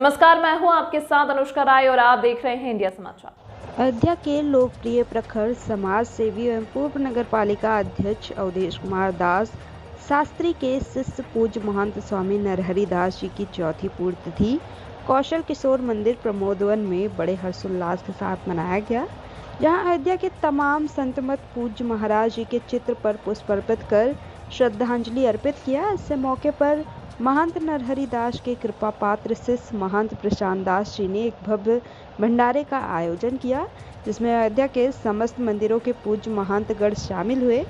नमस्कार, मैं हूं आपके साथ अनुष्का राय और आप देख रहे हैं इंडिया समाचार। अयोध्या के लोकप्रिय प्रखर समाज सेवी एवं पूर्व नगर पालिका अध्यक्ष अवधेश कुमार दास शास्त्री के शिष्य पूज्य महंत स्वामी नरहरि दास जी की चौथी पुण्यतिथि कौशल किशोर मंदिर प्रमोदवन में बड़े हर्षोल्लास के साथ मनाया गया, जहां अयोध्या के तमाम संत मत पूज्य महाराज जी के चित्र पर पुष्प अर्पित कर श्रद्धांजलि अर्पित किया। इस मौके पर महंत नरहरि दास के कृपा पात्र शिष्य महंत प्रशांत दास जी ने एक भव्य भंडारे का आयोजन किया, जिसमें अयोध्या के समस्त मंदिरों के पूज्य महंतगण शामिल हुए।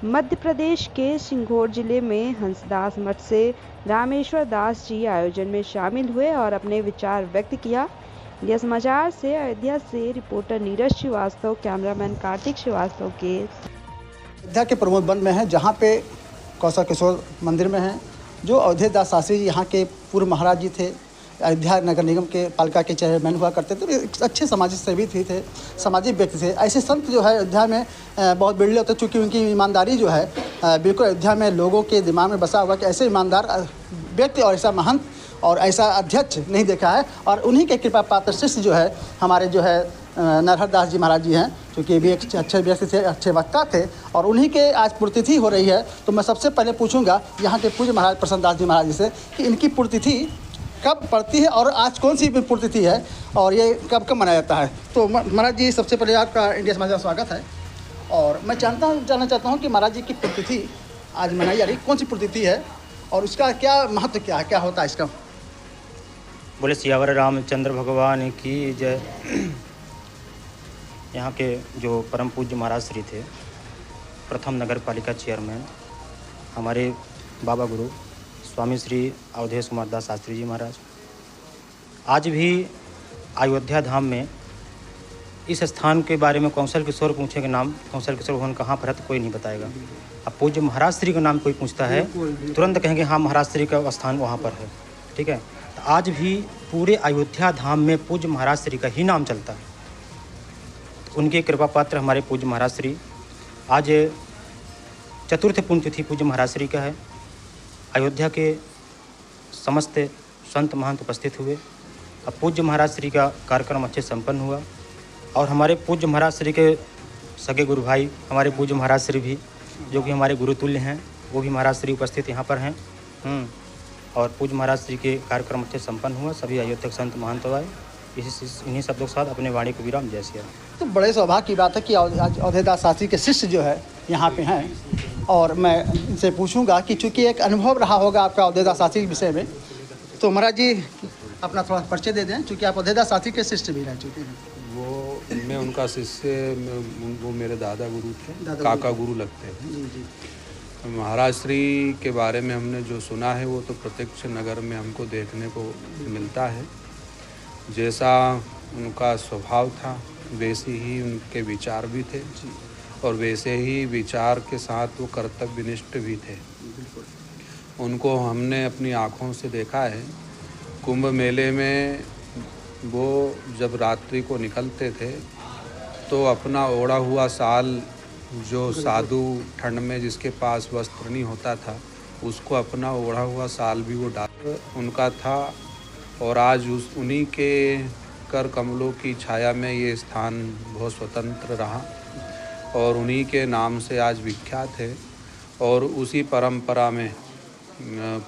मध्य प्रदेश के सिंघोर जिले में हंसदास मठ से रामेश्वर दास जी आयोजन में शामिल हुए और अपने विचार व्यक्त किया। इंडिया समाचार से अयोध्या से रिपोर्टर नीरज श्रीवास्तव, कैमरामैन कार्तिक श्रीवास्तव के। अयोध्या के प्रमोद वन में है, जहाँ पे कौशल किशोर मंदिर में है, जो अवधेश दास शास्त्री जी यहाँ के पूर्व महाराज जी थे। अयोध्या नगर निगम के पालिका के चेयरमैन हुआ करते थे, एक अच्छे सामाजिक सेवी थे, सामाजिक व्यक्ति थे। ऐसे संत जो है अयोध्या में बहुत बिरले होते हैं, चूँकि उनकी ईमानदारी जो है बिल्कुल अयोध्या में लोगों के दिमाग में बसा हुआ कि ऐसे ईमानदार व्यक्ति और ऐसा महंत और ऐसा अध्यक्ष नहीं देखा है। और उन्हीं के कृपा पात्र शिष्य जो है हमारे जो है नरहरि दास जी महाराज जी हैं, क्योंकि भी एक अच्छे व्यक्ति थे, अच्छे वक्ता थे, और उन्हीं के आज पुण्यतिथि हो रही है। तो मैं सबसे पहले पूछूंगा यहाँ के पूज्य महाराज प्रशांत दास जी महाराज जी से कि इनकी पुण्यतिथि कब पड़ती है और आज कौन सी पुण्यतिथि है और ये कब कब मनाया जाता है। तो महाराज जी, सबसे पहले आपका इंडिया समाचार में स्वागत है। और मैं जानना चाहता हूँ कि महाराज जी की पुण्यतिथि आज मनाई जा रही कौन सी पुण्यतिथि है और उसका क्या महत्व क्या होता है इसका। बोले सियावर रामचंद्र भगवान की जय। यहाँ के जो परम पूज्य महाराज श्री थे, प्रथम नगर पालिका चेयरमैन हमारे बाबा गुरु स्वामी श्री अवधेश कुमार दास शास्त्री जी महाराज, आज भी अयोध्या धाम में इस स्थान के बारे में कौशल किशोर पूछेगा नाम, कौशल किशोर भवन कहाँ पर है तो कोई नहीं बताएगा। अब पूज्य महाराज श्री का नाम कोई पूछता है तुरंत कहेंगे हाँ महाराज श्री का स्थान वहाँ पर है। ठीक है, तो आज भी पूरे अयोध्या धाम में पूज्य महाराज श्री का ही नाम चलता है। उनके कृपा पात्र हमारे पूज्य महाराज श्री, आज चतुर्थ पुण्यतिथि पूज्य महाराज श्री का है। अयोध्या के समस्त संत महंत उपस्थित हुए। अब पूज्य महाराज श्री का कार्यक्रम अच्छे संपन्न हुआ और हमारे पूज्य महाराज श्री के सगे गुरु भाई हमारे पूज्य महाराज श्री भी, जो कि हमारे गुरुतुल्य हैं, वो भी महाराज श्री उपस्थित यहाँ पर हैं। और पूज्य महाराज श्री के कार्यक्रम अच्छे संपन्न हुआ। सभी अयोध्यक संत महंत आए। इन्हीं शब्दों के साथ अपने वाणी को विराम जय सिया। तो बड़े सौभाग्य की बात है कि आज अवधेश दास शास्त्री के शिष्य जो है यहाँ पे हैं, और मैं इनसे पूछूंगा कि चूँकि एक अनुभव रहा होगा आपका अवधेश दास शास्त्री के विषय में, तो महाराज जी अपना थोड़ा परिचय दे दें, चूँकि आप अवधेश दास शास्त्री के शिष्य भी रह चुके हैं। मैं उनका शिष्य, वो मेरे दादा गुरु थे, काका गुरु लगते हैं। जी। महाराज श्री के बारे में हमने जो सुना है वो तो प्रत्यक्ष नगर में हमको देखने को मिलता है। जैसा उनका स्वभाव था वैसे ही उनके विचार भी थे और वैसे ही विचार के साथ वो कर्तव्यनिष्ठ भी थे। उनको हमने अपनी आँखों से देखा है। कुंभ मेले में वो जब रात्रि को निकलते थे तो अपना ओढ़ा हुआ साल, जो साधु ठंड में जिसके पास वस्त्र नहीं होता था, उसको अपना ओढ़ा हुआ साल भी वो डाल उनका था। और आज उन्हीं के कर कमलों की छाया में ये स्थान बहुत स्वतंत्र रहा और उन्हीं के नाम से आज विख्यात है। और उसी परंपरा में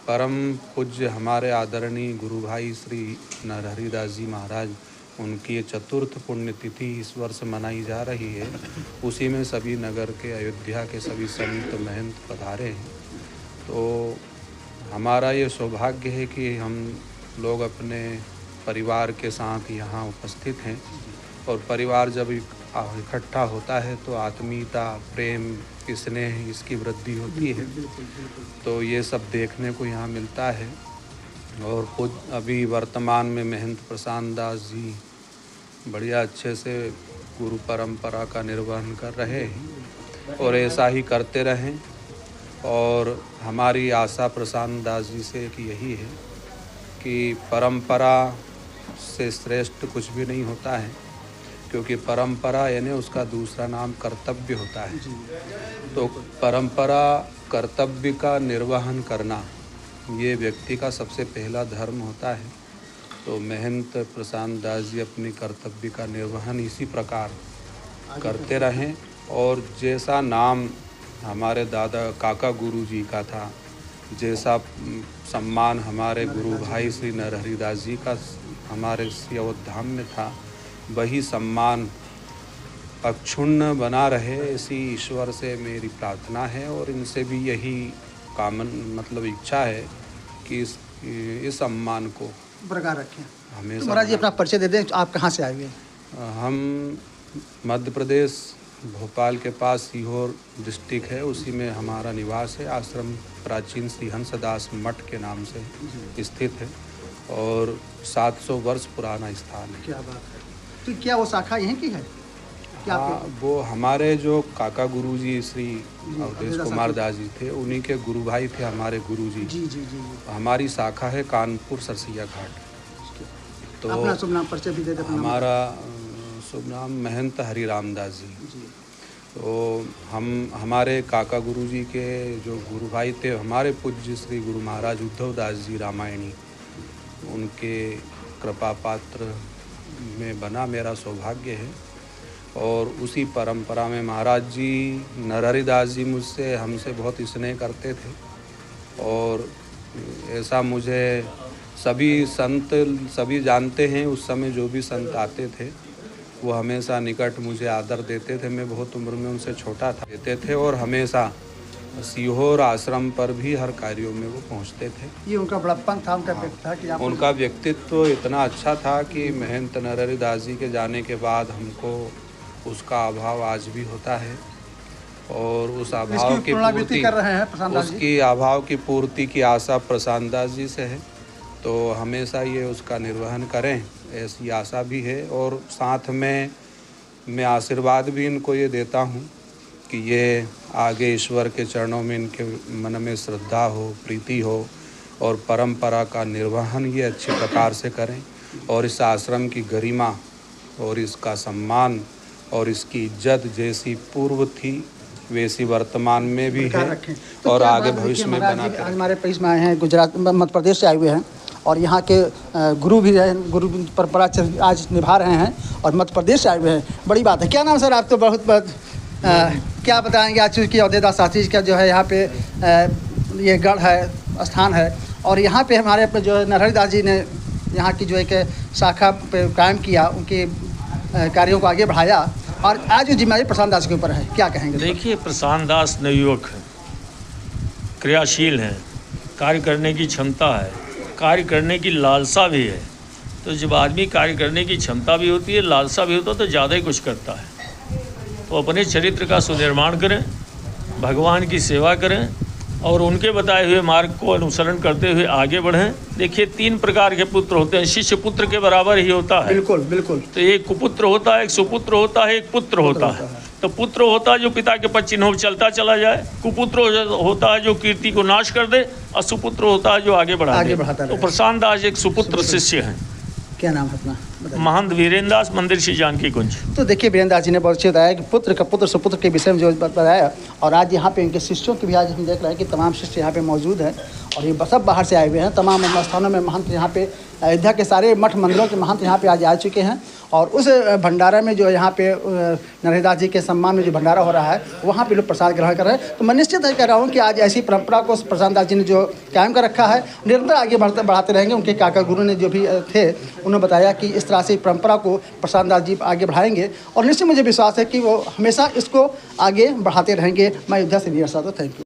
परम पूज्य हमारे आदरणीय गुरु भाई श्री नरहरि दास जी महाराज, उनकी चतुर्थ पुण्यतिथि इस वर्ष मनाई जा रही है। उसी में सभी नगर के, अयोध्या के सभी संत महंत पधारे हैं। तो हमारा ये सौभाग्य है कि हम लोग अपने परिवार के साथ यहाँ उपस्थित हैं। और परिवार जब इकट्ठा होता है तो आत्मीयता, प्रेम, स्नेह, इसकी वृद्धि होती है। तो ये सब देखने को यहाँ मिलता है। और खुद अभी वर्तमान में महंत प्रशांत दास जी बढ़िया अच्छे से गुरु परंपरा का निर्वहन कर रहे हैं और ऐसा ही करते रहें। और हमारी आशा प्रशांत दास जी से कि यही है कि परंपरा से श्रेष्ठ कुछ भी नहीं होता है, क्योंकि परंपरा यानी उसका दूसरा नाम कर्तव्य होता है। तो परंपरा, कर्तव्य का निर्वहन करना ये व्यक्ति का सबसे पहला धर्म होता है। तो महंत प्रशांत दास जी अपने कर्तव्य का निर्वहन इसी प्रकार करते रहें और जैसा नाम हमारे दादा काका गुरु जी का था, जैसा सम्मान हमारे गुरु भाई श्री नरहरि दास जी का हमारे श्री अवधाम में था, वही सम्मान अक्षुण्ण बना रहे, ऐसी ईश्वर से मेरी प्रार्थना है और इनसे भी यही मतलब इच्छा है कि इस सम्मान को बरकरार रखें। हमेशा। तो महाराज जी अपना परिचय दे दें, आप कहाँ से आए हुए हैं? हम मध्य प्रदेश भोपाल के पास सीहोर डिस्ट्रिक्ट है, उसी में हमारा निवास है। आश्रम प्राचीन श्री हंसदास मठ के नाम से स्थित है और 700 वर्ष पुराना स्थान है। क्या बात है। तो क्या वो शाखा यहीं की है? क्या हाँ, वो हमारे जो काका गुरु जी श्री अवधेश कुमार दास जी थे, उन्हीं के गुरु भाई थे हमारे गुरु जी। जी जी जी। हमारी शाखा है कानपुर सरसिया घाट। तो अपना शुभ नाम परिचय भी दे दें। हमारा शुभ नाम महंत हरि रामदास जी। तो हमारे काका गुरु जी के जो गुरु भाई थे, हमारे पूज्य श्री गुरु महाराज उद्धव दास जी रामायणी, उनके कृपा पात्र में बना मेरा सौभाग्य है। और उसी परंपरा में महाराज जी नरहरि दास जी मुझसे हमसे बहुत स्नेह करते थे और ऐसा मुझे सभी जानते हैं। उस समय जो भी संत आते थे वो हमेशा निकट मुझे आदर देते थे। मैं बहुत उम्र में उनसे छोटा था, देते थे और हमेशा सीहोर आश्रम पर भी हर कार्यों में वो पहुंचते थे। ये उनका बड़प्पन था, उनका व्यक्तित्व कि आपको उनका व्यक्तित्व इतना अच्छा था कि महंत नरहरि दास जी के जाने के बाद हमको उसका अभाव आज भी होता है और उस अभाव की पूर्ति कर रहे हैं प्रशांत दास जी। उसकी अभाव की पूर्ति की आशा प्रशांत दास जी से है, तो हमेशा ये उसका निर्वहन करें ऐसी आशा भी है। और साथ में मैं आशीर्वाद भी इनको ये देता हूँ कि ये आगे ईश्वर के चरणों में इनके मन में श्रद्धा हो, प्रीति हो और परंपरा का निर्वहन ये अच्छे प्रकार से करें और इस आश्रम की गरिमा और इसका सम्मान और इसकी इज्जत जैसी पूर्व थी वैसी वर्तमान में भी है और आगे भविष्य में बना आज हमारे प्रदेश में आए हैं, गुजरात मध्य प्रदेश से आए हुए हैं और यहाँ के गुरु भी हैं, गुरु परंपरा आज निभा रहे हैं और मध्य प्रदेश से आए हुए हैं। बड़ी बात है। क्या नाम सर? आप तो बहुत क्या बताएंगे आज चूँकि अवधेश शास्त्री जी का जो है यहाँ पे ये गढ़ है, स्थान है और यहाँ पे हमारे जो है नरहरि दास जी ने यहाँ की जो एक शाखा पे कायम किया, उनके कार्यों को आगे बढ़ाया और आज जो जिम्मेदारी प्रशांत दास के ऊपर है, क्या कहेंगे? देखिए, प्रशांत दास नवयुवक है, क्रियाशील हैं, कार्य करने की क्षमता है, कार्य करने की लालसा भी है। तो जब आदमी कार्य करने की क्षमता भी होती है, लालसा भी होता है, तो ज़्यादा ही कुछ करता है। तो अपने चरित्र का सुनिर्माण करें, भगवान की सेवा करें और उनके बताए हुए मार्ग को अनुसरण करते हुए आगे बढ़ें। देखिए, 3 प्रकार के पुत्र होते हैं, शिष्य पुत्र के बराबर ही होता है। बिल्कुल बिल्कुल। तो एक कुपुत्र होता है, एक सुपुत्र होता है, एक पुत्र होता है। तो पुत्र होता है जो पिता के पद चिन्हों पर चलता चला जाए, कुपुत्र होता है जो कीर्ति को नाश कर दे और सुपुत्र होता है जो आगे बढ़ाता है। तो प्रशांत दास एक सुपुत्र शिष्य हैं। क्या नाम है अपना? महंत वीरेंद्र दास, मंदिर श्री जानकी कुंज। तो देखिए, वीरेंद्र दास जी ने बहुत अच्छे बताया कि पुत्र का पुत्र सुपुत्र के विषय में जो बताया और आज यहाँ पे इनके शिष्यों की भी आज हम देख रहे हैं कि तमाम शिष्य यहाँ पे मौजूद हैं और ये सब बाहर से आए हुए हैं। तमाम स्थानों में महंत यहाँ पे अयोध्या के सारे मठ मंदिरों के महंत यहाँ पे आज आ चुके हैं और उस भंडारा में जो यहाँ पे नरहरि दास जी के सम्मान में जो भंडारा हो रहा है वहाँ पे लोग प्रसाद ग्रहण कर रहे हैं। तो मैं निश्चित है कह रहा हूँ कि आज ऐसी परंपरा को प्रशांत दास जी ने जो कायम कर रखा है निरंतर आगे बढ़ाते रहेंगे। उनके काका गुरु ने जो भी थे उन्होंने बताया कि इस तरह से परंपरा को प्रशांत दास जी आगे बढ़ाएंगे और निश्चित मुझे विश्वास है कि वो हमेशा इसको आगे बढ़ाते रहेंगे। मैं अयोध्या से वीर साहब, थैंक यू।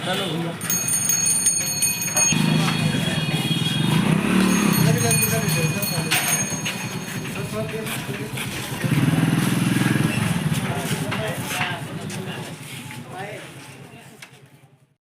चलो भैया।